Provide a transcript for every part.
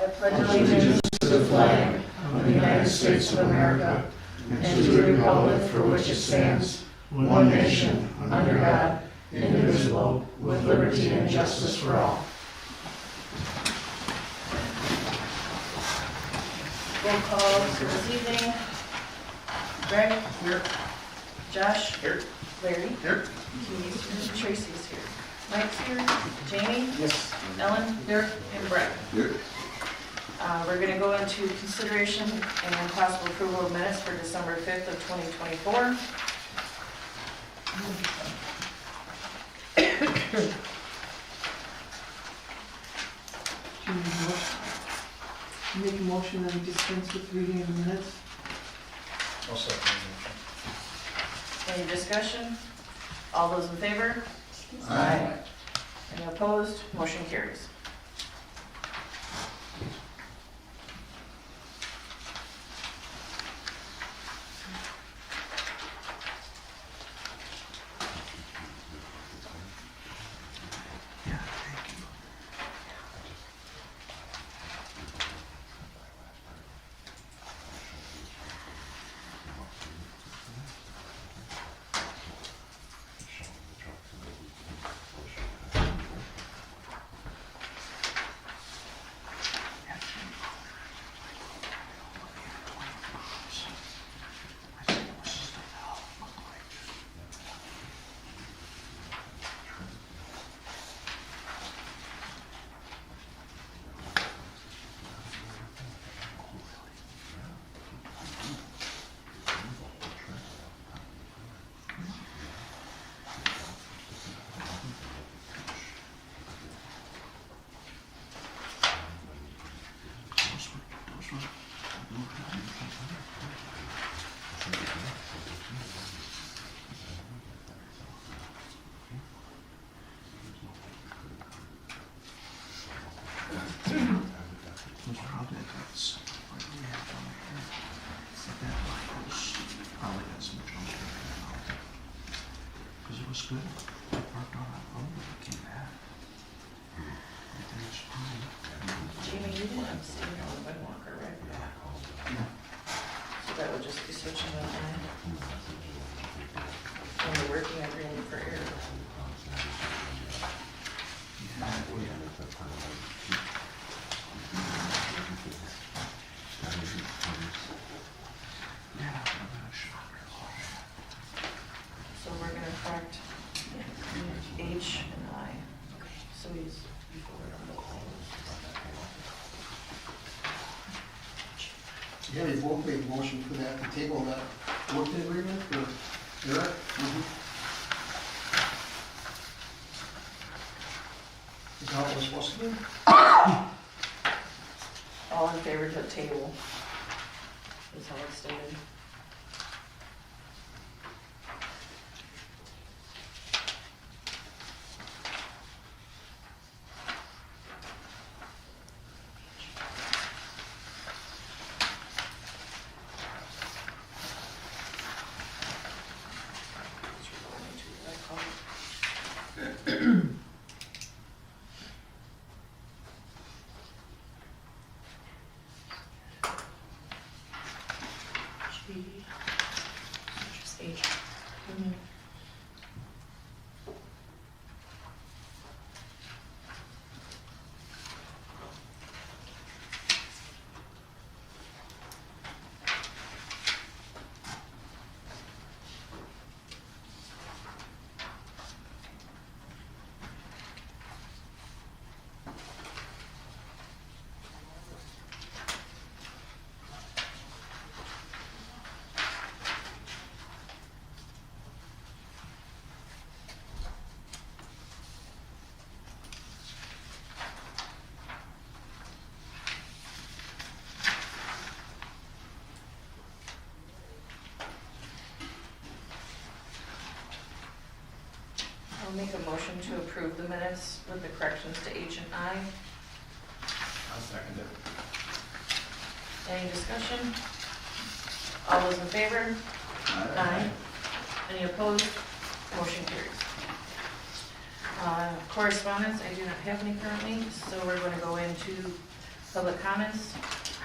I pledge allegiance to the flag of the United States of America and to the republic for which it stands, one nation, under God, indivisible, with liberty and justice for all. Roll call for this evening. Greg? Here. Josh? Here. Larry? Here. Keith? Tracy's here. Mike's here. Jamie? Yes. Ellen? Here. And Brett? Here. We're going to go into consideration and possible approval of minutes for December 5th of 2024. Make a motion that we dispense with reading of the minutes. I'll second the Any discussion? All those in favor? Aye. Any opposed? Motion carries. Because it was good. I parked on that road when it came back. Everything was fine. Jamie, you didn't abstain on the Walker, right? So that would just be switching that line. When we're working agreement for air. So we're gonna correct H and I. So he's before on the Yeah, we both made a motion for that, to table that working agreement for Eric. Is that what we're supposed to do? All in favor to table is how it's stated. Just H. I'll make a motion to approve the minutes with the corrections to H and I. I'll second it. Any discussion? All those in favor? Aye. Any opposed? Motion carries. Correspondence, I do not have any currently, so we're going to go into Public comments.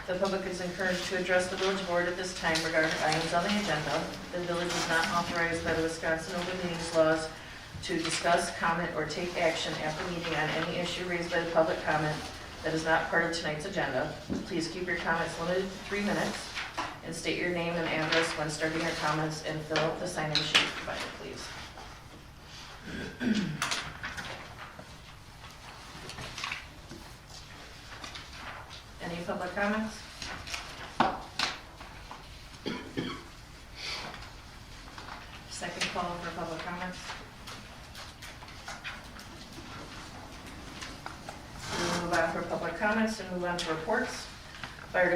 The public is encouraged to address the village board at this time regarding items on the agenda. The village is not authorized by the Wisconsin Open Meetings laws to discuss, comment, or take action at the meeting on any issue raised by the public comment that is not part of tonight's agenda. Please keep your comments limited to 3 minutes and state your name and address when starting your comments and fill out the sign-in sheet provided, please. Any public comments? Second call for public comments. We'll move on for public comments and move on to reports. Fire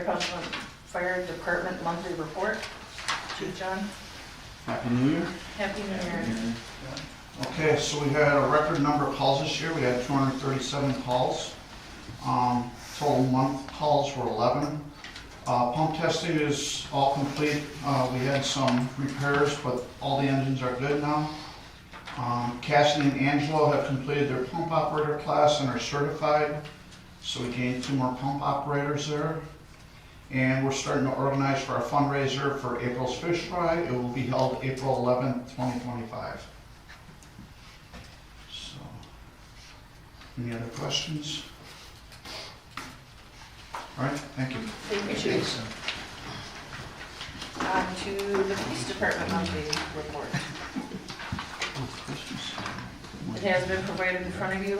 Department monthly report. Chief John, Happy New Year. Happy New Year. Okay, so we had a record number of calls this year. We had 237 calls. Total month calls were 11. Pump testing is all complete. We had some repairs, but all the engines are good now. Cassidy and Angelo have completed their pump operator class and are certified. So we gained 2 more pump operators there. And we're starting to organize for our fundraiser for April's Fish Fry. It will be held April 11th, 2025. So, any other questions? All right, thank you. Thank you, Chief. On to the police department monthly report. It has been provided in front of you.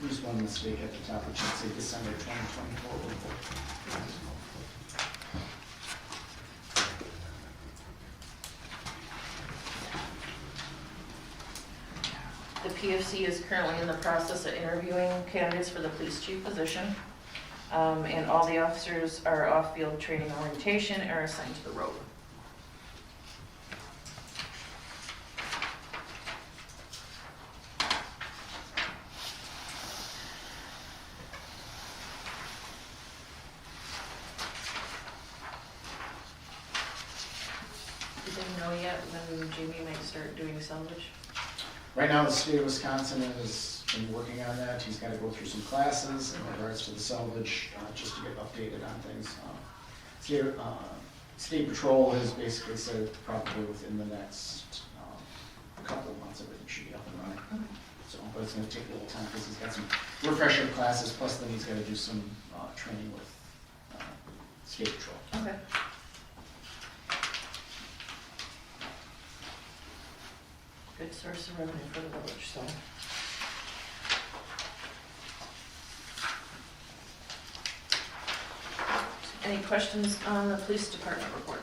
There's one mistake at the top, which should say December 2024 report. The PFC is currently in the process of interviewing candidates for the police chief position. And all the officers are off-field training orientation and are assigned to the road. Do they know yet when Jamie might start doing salvage? Right now, the state of Wisconsin has been working on that. He's got to go through some classes in regards to the salvage, just to get updated on things. State Patrol has basically said probably within the next couple of months, everything should be up and running. So, but it's going to take a little time because he's got some refresher classes, plus then he's got to do some training with State Patrol. Okay. Good source of revenue for the village, so. Any questions on the police department report?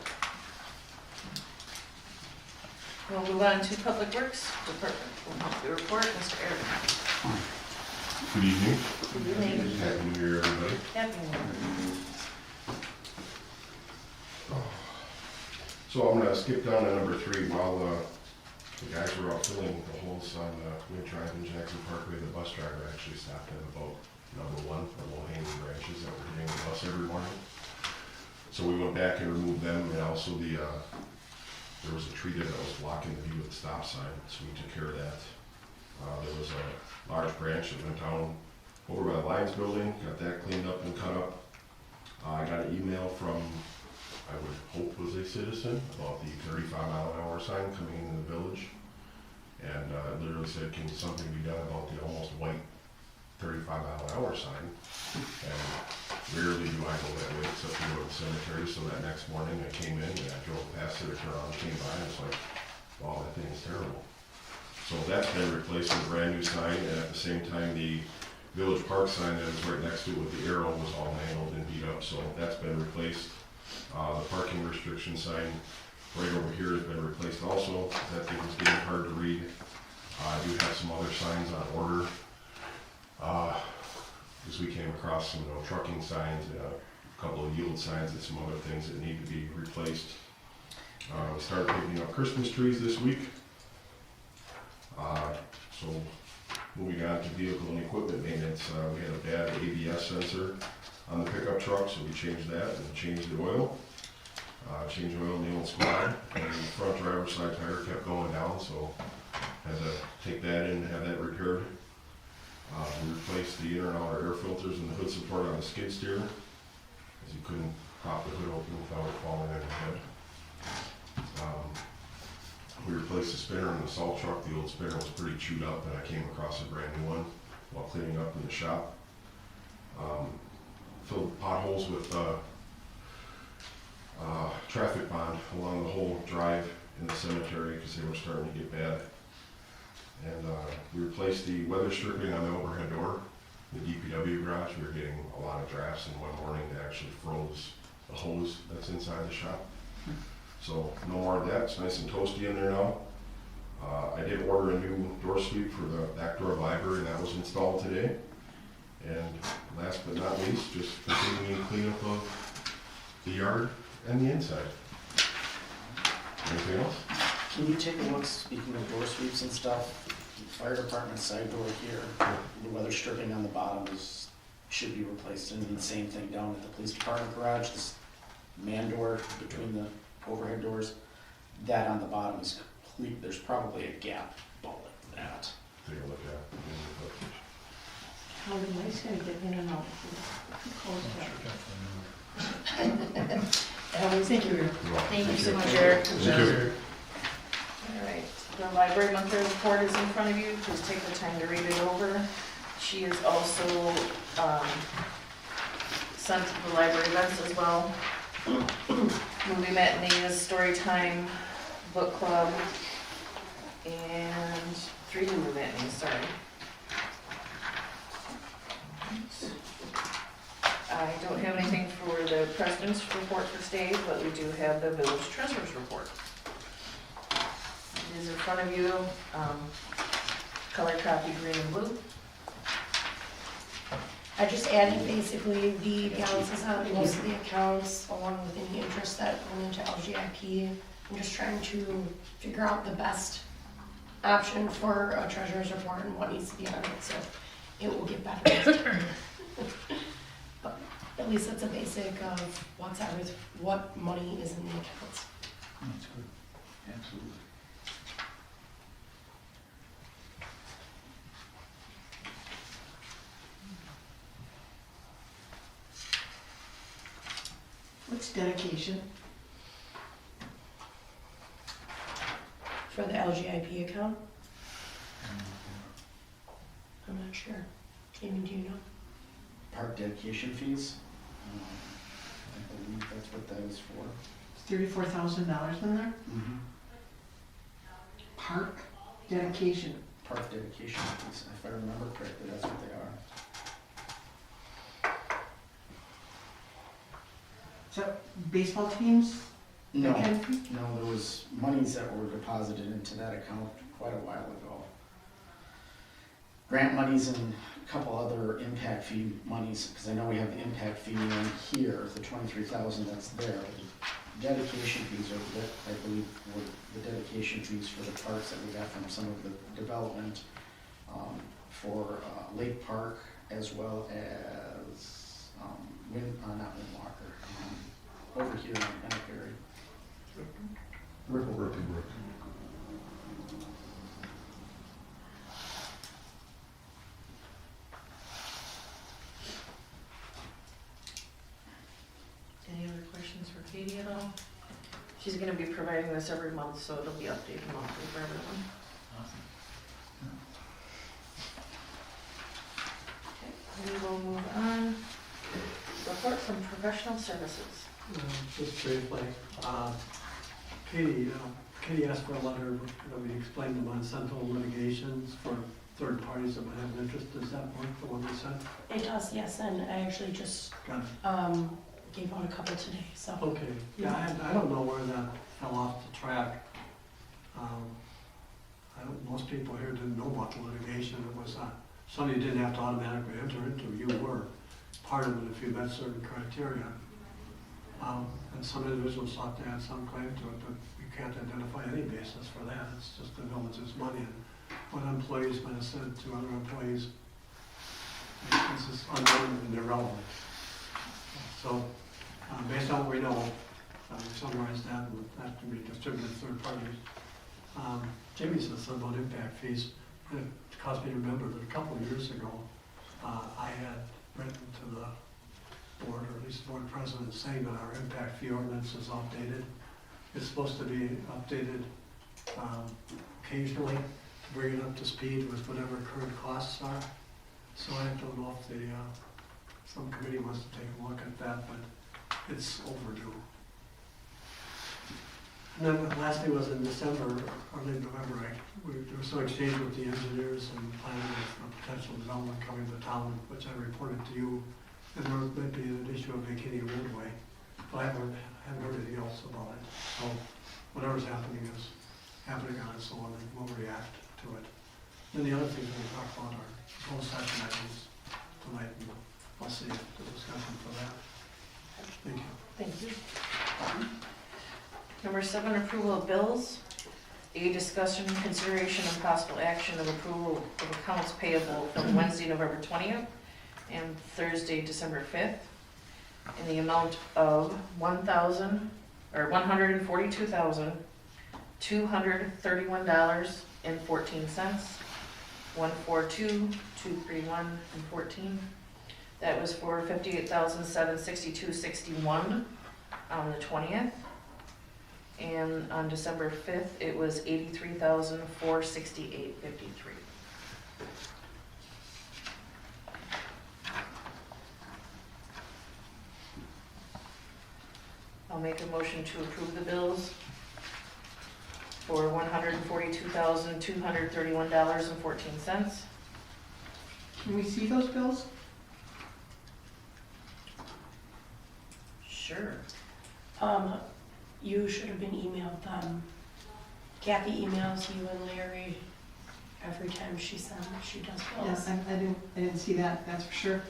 We'll move on to Public Works Department. Monthly report, Mr. Eric. Good evening. Good evening. Happy New Year, everybody. Happy New Year. So I'm gonna skip down to number 3 while the guys were out filling the holes on Wind Drive in Jackson Parkway. The bus driver actually stopped at about number 1 for low-hanging branches that were hitting the bus every morning. So we went back and removed them, and also there was a tree there that was blocking the view of the stop sign, so we took care of that. There was a large branch that went down over by the Lions building, got that cleaned up and cut up. I got an email from, I would hope was a citizen, about the 35-mile-an-hour sign coming into the village. And it literally said, can something be done about the almost white 35-mile-an-hour sign? And rarely do I go that way except to go to the cemetery. So that next morning I came in and I drove past it, I turned around and came by and it's like, wow, that thing is terrible. So that's been replaced with a brand new sign, and at the same time the Village Park sign that is right next to it with the arrow was all mangled and beat up, so that's been replaced. The parking restriction sign right over here has been replaced also. That thing was getting hard to read. I do have some other signs on order. Because we came across some trucking signs, a couple of yield signs and some other things that need to be replaced. We started picking up Christmas trees this week. So moving on to vehicle and equipment maintenance, we had a bad ABS sensor on the pickup truck, so we changed that and changed the oil. Changed oil in the old squad, and the front driver's side tire kept going down, so had to take that in and have that repaired. We replaced the inner and outer air filters and the hood support on the skid steer, as you couldn't pop the hood open without it falling on your head. We replaced the spinner in the salt truck. The old spinner was pretty chewed up, and I came across a brand new one while cleaning up in the shop. Filled potholes with traffic bond along the whole drive in the cemetery because they were starting to get bad. And we replaced the weather stripping on the overhead door, the DPW garage. We were getting a lot of drafts, and one morning they actually froze the hose that's inside the shop. So no more of that. It's nice and toasty in there now. I did order a new door sweep for the back door of the library, and that was installed today. And last but not least, just continuing cleanup of the yard and the inside. Anything else? Can you take a look, speaking of door sweeps and stuff, the fire department side door here, the weather stripping on the bottom should be replaced, and the same thing down at the police department garage, this man door between the overhead doors, that on the bottom is complete, there's probably a gap below that. Take a look at it. How the mice gonna get in and out? Close Thank you. Thank you so much, Eric. Thank you. All right, the library monthly report is in front of you. Please take the time to read it over. She is also sent to the library events as well. Movie matinees, story time, book club, and 3 movie matinees, sorry. I don't have anything for the president's report for stage, but we do have the village treasurer's report. It is in front of you, color copy green and blue. I just added basically the balances on most of the accounts, along with any interest that went into LGIP. I'm just trying to figure out the best option for a treasurer's report and what needs to be on it, so it will get better. But at least that's a basic of what money is in the accounts. That's good. Absolutely. What's dedication? For the LGIP account? I'm not sure. Amy, do you know? Park dedication fees, I believe that's what that is for. $34,000 in there? Park dedication. Park dedication fees, if I remember correctly, that's what they are. Is that baseball teams? No, That kind of thing? no, there was monies that were deposited into that account quite a while ago. Grant monies and a couple other impact fee monies, because I know we have the impact fee in here, the 23,000 that's there. The dedication fees are, I believe, were the dedication fees for the parks that we got from some of the development for Lake Park, as well as not Windwalker, over here in Ennisberry. Ripple. Any other questions for Katie at all? She's gonna be providing this every month, so it'll be updated monthly for everyone. Okay, we will move on. Report from professional services. Just briefly, Katie asked for a letter that we explained the Monsanto litigations for third parties that might have an interest. Does that work, the one we sent? It does, yes, and I actually just Got it. gave out a couple today, so. Okay, yeah, I don't know where that fell off the track. Most people here didn't know about the litigation. It was something you didn't have to automatically enter into. You were part of it if you met certain criteria. And some individuals thought they had some claim to it, but you can't identify any basis for that. It's just the village's money, and what employees might have said to other employees, this is unknown and irrelevant. So, based on what we know, we summarized that, and that can be distributed to third parties. Jamie said something about impact fees. It caused me to remember that a couple of years ago, I had written to the board, or at least the board president, saying that our impact fee ordinance is outdated. It's supposed to be updated occasionally, to bring it up to speed with whatever current costs are. So I don't know if the, some committee wants to take a look at that, but it's overdue. And then lastly was in December, or late November, there was some exchange with the engineers and planning of a potential development coming to town, which I reported to you. And there might be an issue of vacating a roadway, but I haven't heard anything else about it. So whatever's happening is happening on its own, and we'll react to it. Then the other things we talked about are closed session items tonight, and I'll see the discussion for that. Thank you. Thank you. Number 7, approval of bills. A, discussion, consideration, and possible action of approval of accounts payable from Wednesday, November 20th and Thursday, December 5th in the amount of $142,231.14, $142,231.14. That was for $58,762.61 on the 20th. And on December 5th, it was $83,468.53. I'll make a motion to approve the bills for $142,231.14. Can we see those bills? Sure. You should have been emailed them. Kathy emails you and Larry every time she sends, she does bills. Yes, I didn't see that, that's for sure.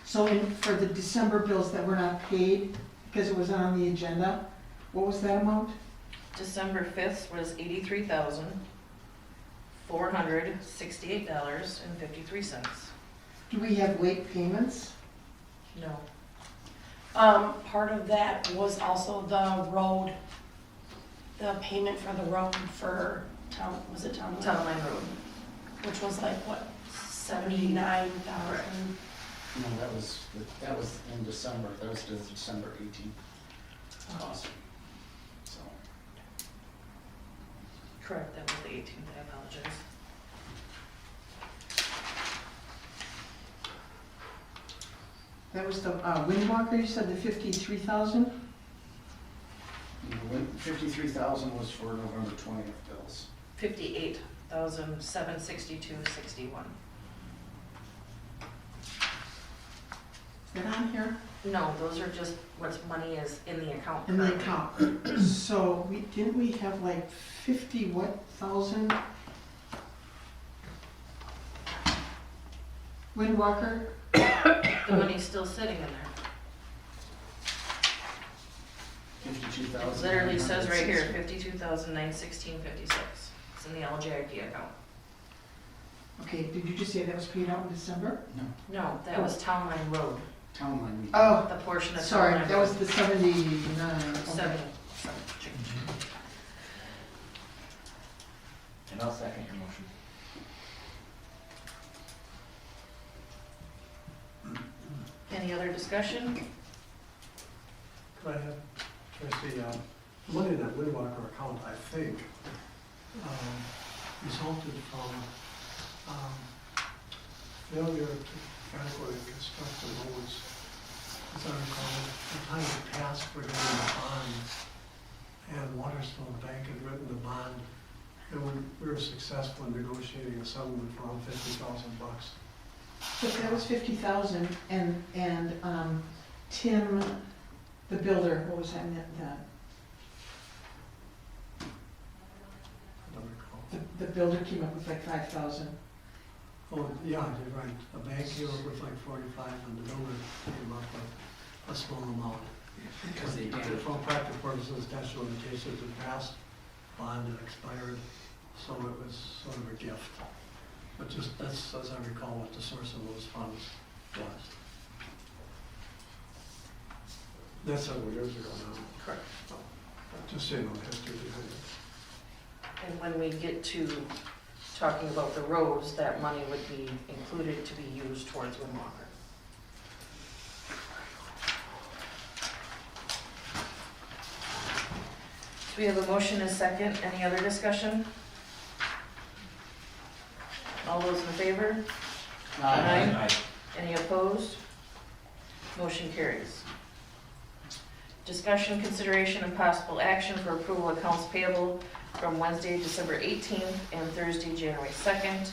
So for the December bills that were not paid, because it was on the agenda, what was that amount? December 5th was $83,468.53. Do we have late payments? No. Part of that was also the road, the payment for the road for town, was it Town Line? Town Line Road. Which was like, what, 79,000? No, that was in December, that was the December 18th cost. So, Correct, that was the 18th, I apologize. That was the Windwalker, you said the 53,000? 53,000 was for November 20th bills. $58,762.61. Is that on here? No, those are just what money is in the account. In the currently. account. So didn't we have like 50 what thousand? Windwalker? The money's still sitting in there. 52,000. It literally says right here, $52,916.56. It's in the LJIP account. Okay, did you just say that was paid out in December? No, that was Town Line Road, Town line. Oh, the portion of Town sorry, Line that Road. was the 79. Okay. 70. And I'll second your motion. Any other discussion? Could I have, Tracy, the money in that Windwalker account, I think, resulted from failure to adequately construct the roads. As I recall, the time had passed for getting the bond, and Waterstone Bank had written the bond, and we were successful in negotiating a settlement for around $50,000. But that was 50,000 and Tim, the builder, what was that? I don't recall. The builder came up with like 5,000. Oh, yeah, you're right. The bank came up with like 45, and the builder came up with a small amount. Because they did. For all practical purposes, statute of limitations had passed, bond had expired, so it was sort of a gift. But just, that's, as I recall, what the source of those funds was. That's several years ago now. Correct. Just so you know the history behind it. And when we get to talking about the roads, that money would be included towards Windwalker. So we have a motion and a second. Any other discussion? All those in favor? Aye. Any opposed? Motion carries. Discussion, consideration, and possible action for approval of accounts payable from Wednesday, December 18th and Thursday, January 2nd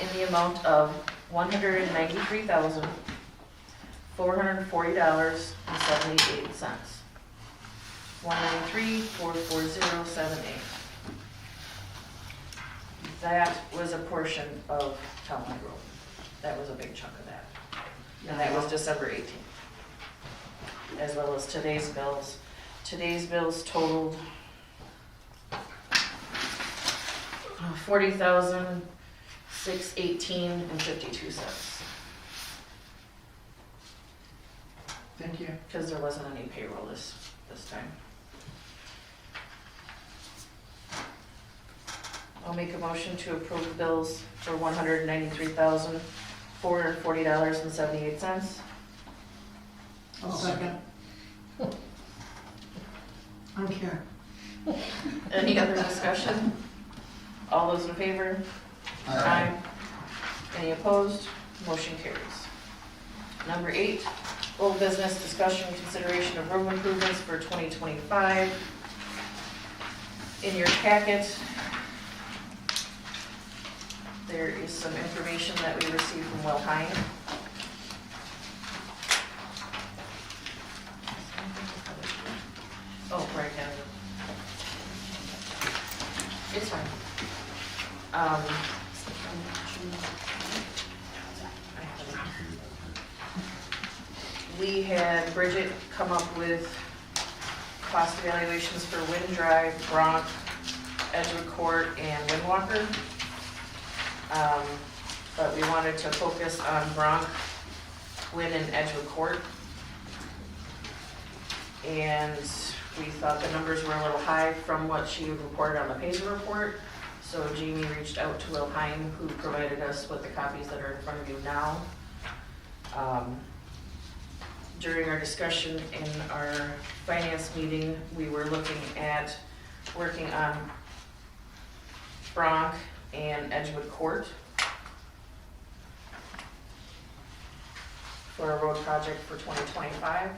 in the amount of $193,440.78. 193,440.78. That was a portion of Town Line Road. That was a big chunk of that. And that was December 18th. As well as today's bills. Today's bills totaled $40,618.52. Thank you. Because there wasn't any payroll this time. I'll make a motion to approve the bills for $193,440.78. I'll second. I don't care. Any other discussion? All those in favor? Aye. Any opposed? Motion carries. Number 8, old business discussion, consideration of road improvements for 2025. In your packet, there is some information that we received from Will Hine. Oh, right, yeah. It's fine. We had Bridget come up with cost evaluations for Wind Drive, Bronx, Edgewood Court, and Windwalker. But we wanted to focus on Bronx, Wind, and Edgewood Court. And we thought the numbers were a little high from what she reported on the Payable report. So Jamie reached out to Will Hine, who provided us with the copies that are in front of you now. During our discussion in our finance meeting, we were looking at working on Bronx and Edgewood Court for a road project for 2025.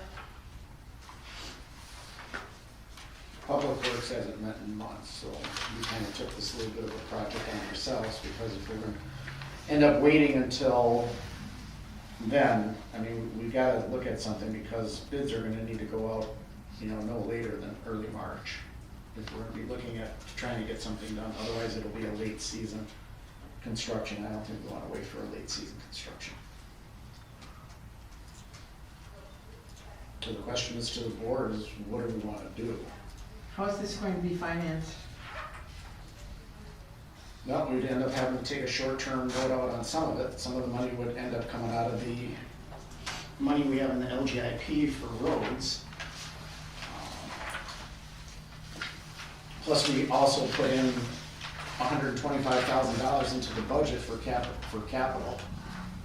Public Works hasn't met in months, so we kind of took this little bit of a project on ourselves, because if we're gonna end up waiting until then, I mean, we gotta look at something, because bids are gonna need to go out, no later than early March. If we're gonna be looking at trying to get something done, otherwise it'll be a late season construction. I don't think we wanna wait for a late season construction. So the question is to the board is, what do we wanna do? How is this going to be financed? Well, we'd end up having to take a short-term vote out on some of it. Some of the money would end up coming out of the money we have in the LGIP for roads. Plus, we also put in $125,000 into the budget for capital.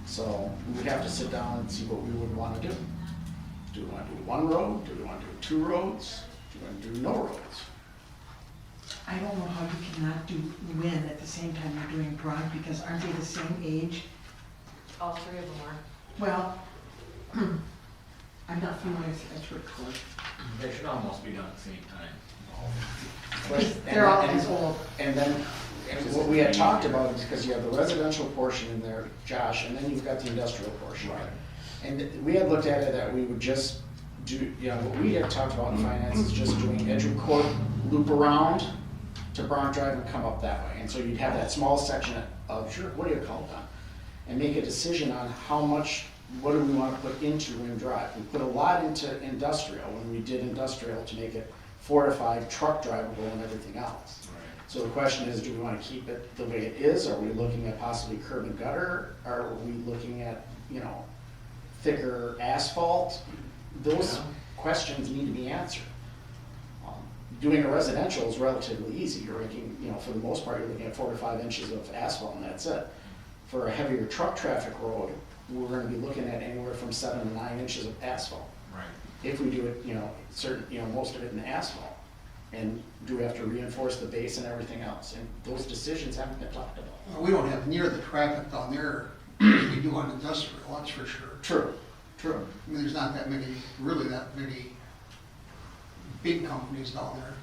So we would have to sit down and see what we would want to do. Do we want to do one road? Do we want to do 2 roads? Do we want to do no roads? I don't know how you cannot do Win at the same time you're doing Bronx, because aren't they the same age? All 3 of them are. Well, I'm not familiar with Edgewood Court. They should almost be done at the same time. They're all as old. And then, what we had talked about is, because you have the residential portion in there, Josh, and then you've got the industrial portion. Right. And we had looked at it that we would just do, what we had talked about in finance is just doing Edgewood Court, loop around to Bronx Drive and come up that way. And so you'd have that small section of, what do you call it, and make a decision on how much, what do we want to put into Wind Drive. We put a lot into industrial when we did industrial to make it fortified, truck drivable, and everything else. Right. So the question is, do we want to keep it the way it is? Are we looking at possibly curb and gutter? Are we looking at, thicker asphalt? Those questions need to be answered. Doing a residential is relatively easy. You're making, for the most part, you're looking at 4 to 5 inches of asphalt, and that's it. for a heavier truck traffic road, we're gonna be looking at anywhere from 7 to 9 inches of asphalt. Right. If we do it, most of it in asphalt. And do we have to reinforce the base and everything else? And those decisions haven't been talked about. Well, we don't have near the traffic down there as we do on industrial, that's for sure. True. I mean, there's not that many big companies down there.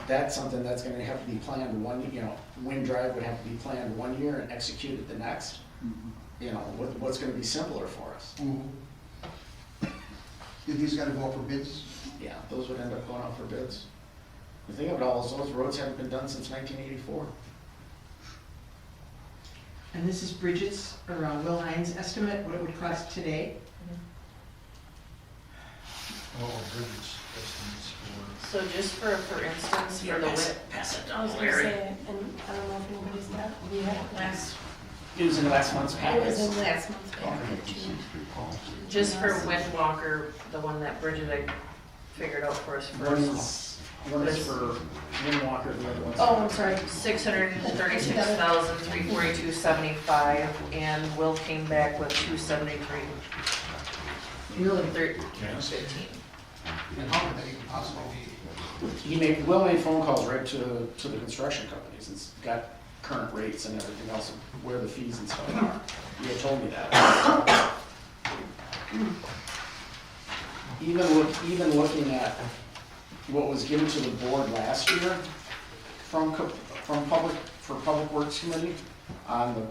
That's something that's gonna have to be planned Wind Drive would have to be planned 1 year and executed the next. What's gonna be simpler for us? Did these gotta go out for bids? Yeah, those would end up going out for bids. The thing of it all is those roads haven't been done since 1984. And this is Bridget's, or Will Hines' estimate, what it would cost today? Oh, Bridget's estimates for. So just for instance, for the width, Pass it I down, was gonna Larry. say, and I don't know if anybody's got, we had it last, It was in last month's it packet. was in last month's packet too. just for Windwalker, the one that Bridget I figured out for us first. One is for Windwalker, the other one's. Oh, I'm sorry. 636,342.75, and Will came back with 273. Really? 15. And how could that even possibly be? Will made phone calls right to the construction companies and got current rates and everything else, of where the fees and stuff are. He had told me that. Even looking at what was given to the board last year from Public Works Committee on the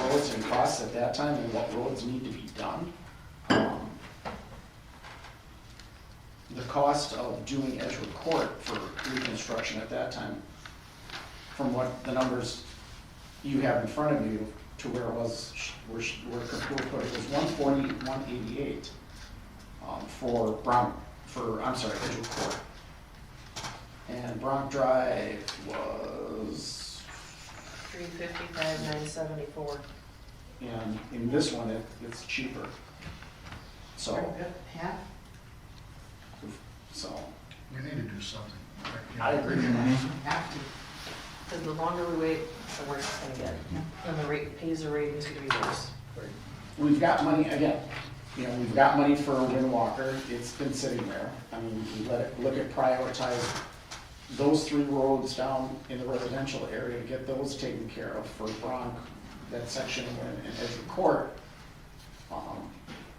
roads and costs at that time and what roads need to be done. The cost of doing Edgewood Court for reconstruction at that time, from what the numbers you have in front of you to where it was, where it was 140, 188 for Edgewood Court. And Bronx Drive was, 355,974. and in this one, it's cheaper. So, Half? We need to do something. I agree. Have to. Because the longer we wait, the worse it's gonna get. And the pays the rate is gonna be worse. We've got money, again, we've got money for Windwalker, it's been sitting there. I mean, we look at prioritize those 3 roads down in the residential area to get those taken care of for Bronx, that section in Edgewood Court.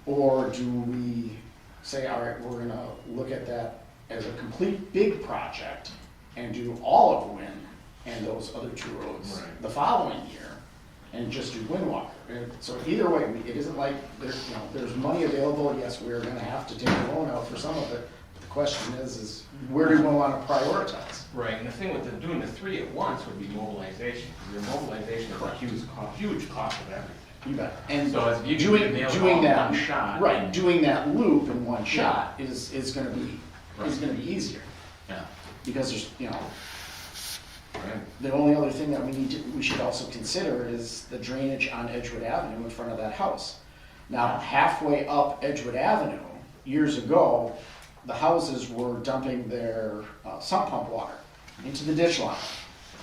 Or do we say, all right, we're gonna look at that as a complete big project and do all of Wind and those other 2 roads Right. the following year and just do Windwalker. And so either way, it isn't like there's money available. Yes, we're gonna have to take a loan out for some of it. But the question is where do we wanna prioritize? Right, and the thing with doing the 3 at once would be mobilization, because your mobilization is a huge cost of everything. You bet. And So if you doing can nail it all doing in that one shot. right, doing that loop in one shot is gonna be easier. Yeah. Because there's Right. the only other thing that we should also consider is the drainage on Edgewood Avenue in front of that house. Now, halfway up Edgewood Avenue, years ago, the houses were dumping their sump pump water into the ditch line.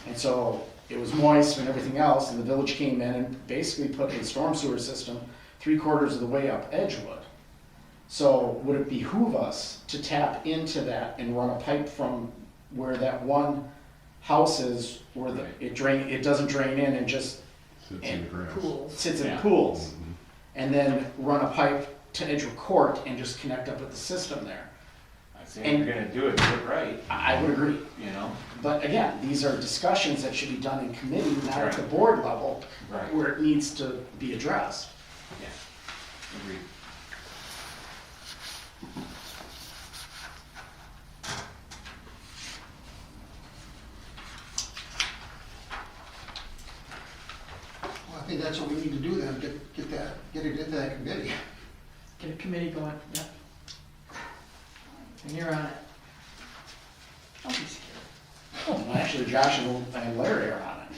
And so it was moist and everything else, and the village came in and basically put a storm sewer system 3/4 of the way up Edgewood. So would it behoove us to tap into that and run a pipe from where that one house is, where it doesn't drain in and just Sits in the grass. Pools. sits in Yeah. pools, Mhm. and then run a pipe to Edgewood Court and just connect up with the system there? I say if you're gonna do it right, I would agree. you know? But again, these are discussions that should be done in committee, not at Right. the board level, Right. where it needs to be addressed. Yeah. Agreed. Well, I think that's what we need to do then, get it into that committee. Get a committee going, yep. And you're on it. Don't be scared. Well, actually, Josh and Larry are on it.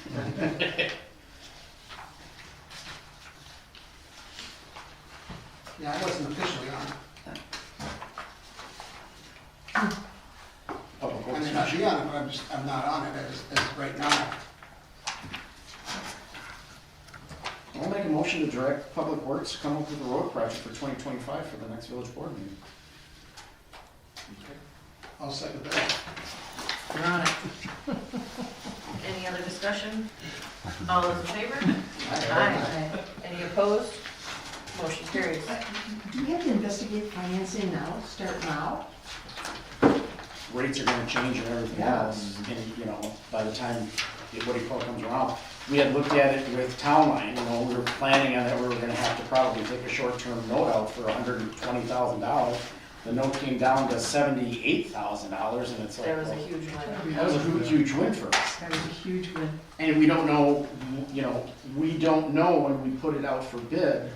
Yeah, I wasn't officially on it. Public I Works mean, I'd Commission. be on it, but I'm not on it as right now. I'll make a motion to direct Public Works to come up with a road project for 2025 for the next village board meeting. I'll second that. We're on it. Any other discussion? All those in favor? Aye. Any opposed? Motion carries. Do we have to investigate financing now, start now? Rates are gonna change and everything else, and, you know, by the time, comes around. We had looked at it with Town Line, we were planning on that we were gonna have to probably take a short-term note out for $120,000. The note came down to $78,000, and it's like, That was a well, huge win. that was a huge win for us. That was a huge win. And we don't know, we don't know when we put it out for bid,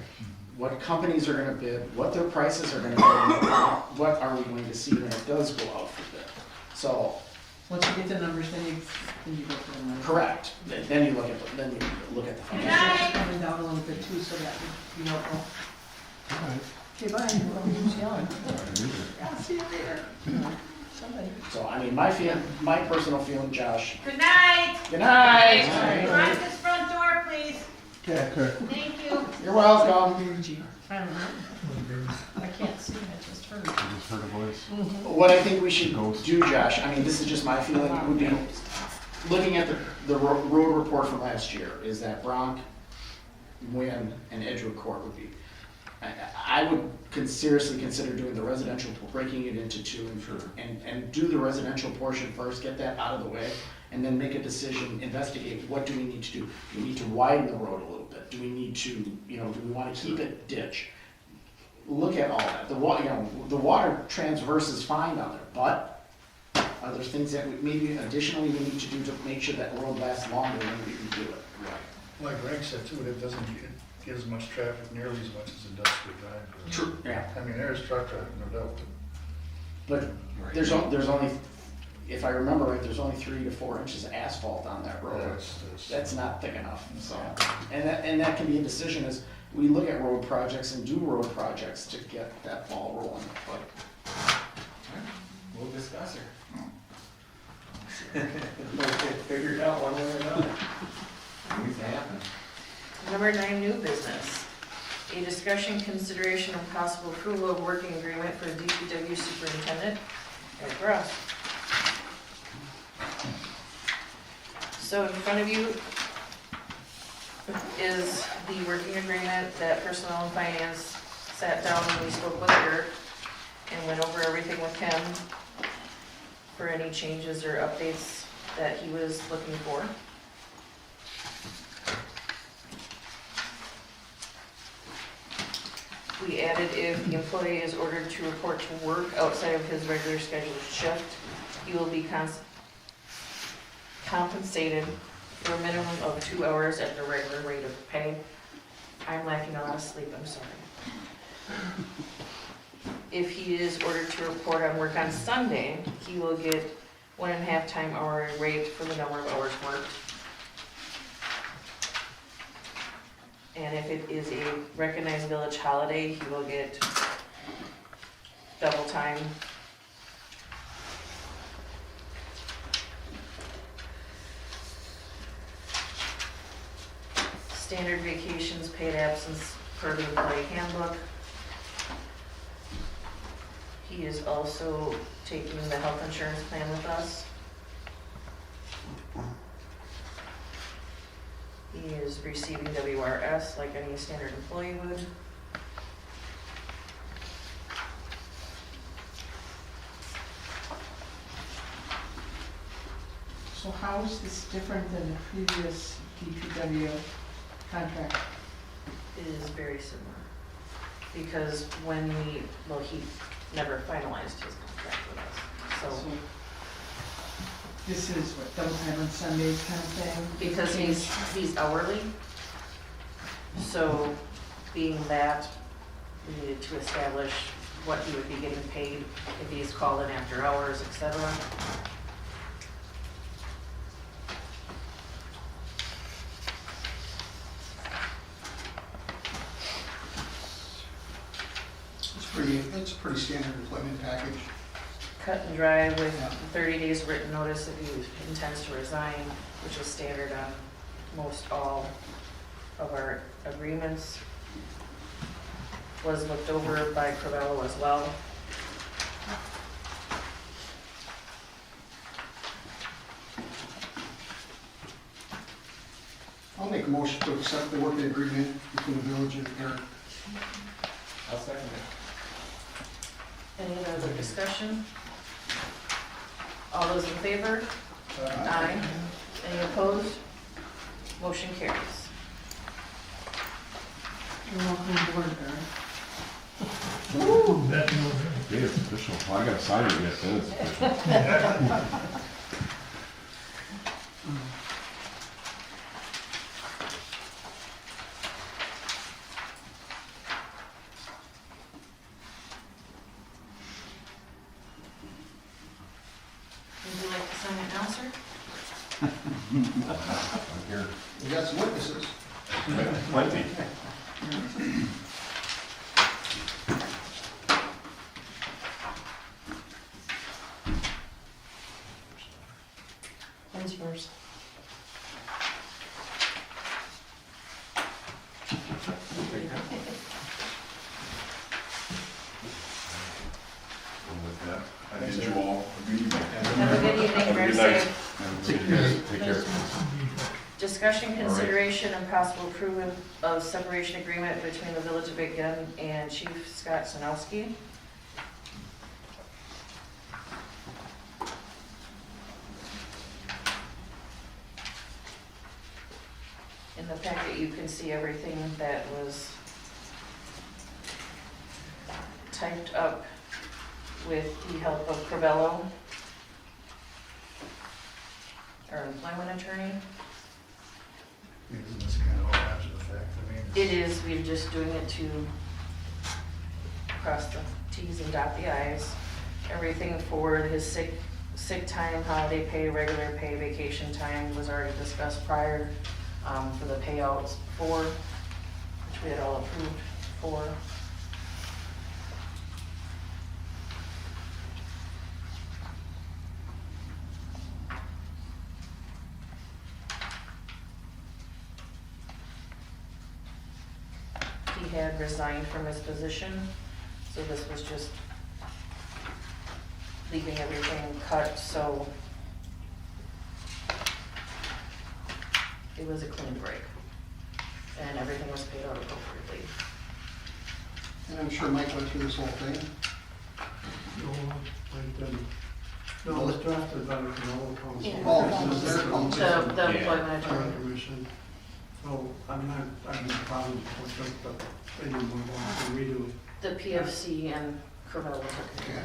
what companies are gonna bid, what their prices are gonna be, what are we going to see when it does go out for bid. So, Once you get the numbers, then you go for the numbers. correct, then you look at the It's financials. coming down a little bit too, so that you don't know. Okay, bye. Who's yelling? Yeah, see you later. Somebody. So, I mean, my personal feeling, Josh. Good night. Good night. Lock this front door, please. Okay, okay. Thank you. You're welcome. I don't know. I can't see, I just heard. I just heard a voice. What I think we should do, Josh, I mean, this is just my feeling, would be, looking at the road report from last year, is that Bronk, Wynn, and Edgewood Court would be, I would seriously consider doing the residential, breaking it into two and do the residential portion first, get that out of the way, and then make a decision, investigate, what do we need to do? Do we need to widen the road a little bit? Do we need to, do we wanna keep it ditch? Look at all that. The water transverse is fine down there, but are there things that maybe additionally we need to do to make sure that road lasts longer when we can do it? Like Greg said too, it doesn't get as much traffic, nearly as much as Industrial Drive. True, yeah. I mean, there's truck traffic, no doubt. But there's only, if I remember right, there's only 3 to 4 inches of asphalt on that road. That's not thick enough, so. And that can be a decision as we look at road projects and do road projects to get that ball rolling, but. We'll discuss it. We'll get figured out one way or another. Needs to happen. Number 9, new business. A discussion, consideration, and possible approval of working agreement for DPW superintendent, Eric Ross. So in front of you is the working agreement that Personnel and Finance sat down and we spoke with Eric and went over everything with him for any changes or updates that he was looking for. We added if the employee is ordered to report to work outside of his regular scheduled shift, he will be compensated for a minimum of 2 hours at the regular rate of pay. I'm lacking a lot of sleep, I'm sorry. If he is ordered to report on work on Sunday, he will get 1.5 time hourly rate for the number of hours worked. And if it is a recognized village holiday, he will get double time. Standard vacations, paid absence per the employee handbook. He is also taking the health insurance plan with us. He is receiving WRS like any standard employee would. So how is this different than the previous DPW contract? It is very similar. Because when he never finalized his contract with us. So, This is what, double time on Sundays kind of thing? because he's hourly, so being that, we needed to establish what he would be getting paid if he's called in after hours, etc. It's a pretty standard employment package. Cut and dry with 30 days written notice if he intends to resign, which is standard on most all of our agreements was looked over by Crivello as well. I'll make a motion to accept the working agreement between the village and Eric. I'll second it. Any other discussion? All those in favor? Aye. Any opposed? Motion carries. You're welcome aboard, Barry. Yeah, it's official. Well, I gotta sign it yet, then it's official. Would you like to sign it now, sir? I'm here. We got some witnesses. Plenty. When's yours? And with that, I bid you all a good evening. Have a good evening, Have a drive good night. safe. Take care. Discussion, consideration, and possible approval of separation agreement between the Village of Big Gun and Chief Scott Sanowski. In the packet, you can see everything that was typed up with the help of Crivello, our employment attorney. Isn't this kind of all after the fact? I mean, It is, we're just doing it to cross the Ts and dot the Is. Everything for his sick time, holiday pay, regular pay, vacation time was already discussed prior, for the payouts for, which we had all approved for. He had resigned from his position, so this was just leaving everything cut, so it was a clean break. And everything was paid out appropriately. and I'm sure Mike went through this whole thing. No, I didn't. No, it was drafted by the Canal Council. Yeah. Oh, so it's their council. The employment Planning attorney. Commission. So, I'm not, I have no problem with it, but they didn't move on, so we do. The PFC and Crivello took care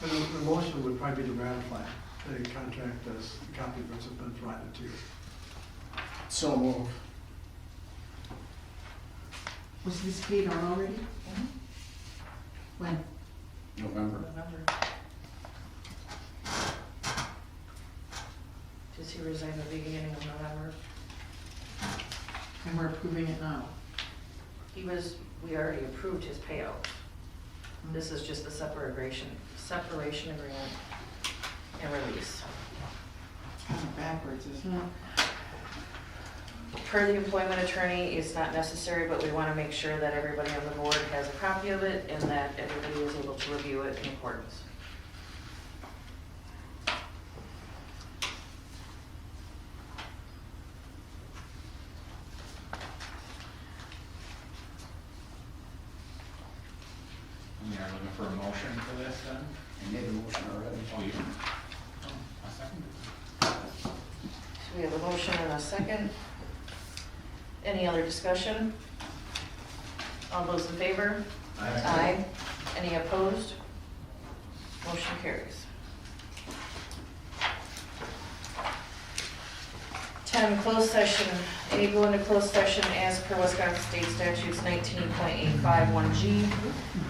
of it. And the motion would probably be to ratify the contract as the copy of which has been provided to you. So move. Was this paid on already? Mhm. When? November. November. Does he resign at the beginning of November? And we're approving it now. We already approved his payout. This is just a separation agreement and release. Kind of backwards, isn't it? Per the employment attorney, it's not necessary, but we want to make sure that everybody on the board has a copy of it and that everybody is able to review it in accordance. We are looking for a motion for this then? I made a motion already. Oh, you? Oh, I'll second it. So we have a motion and a second. Any other discussion? All those in favor? Aye. Any opposed? Motion carries. 10, closed session. A, go into closed session as per Wisconsin State Statutes 19.851G,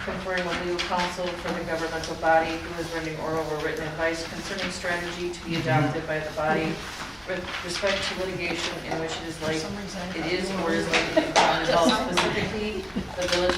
conferring with legal counsel for the governmental body who is rendering oral or written advice concerning strategy to be adopted by the body with respect to litigation in which it is or is likely to involve specifically the village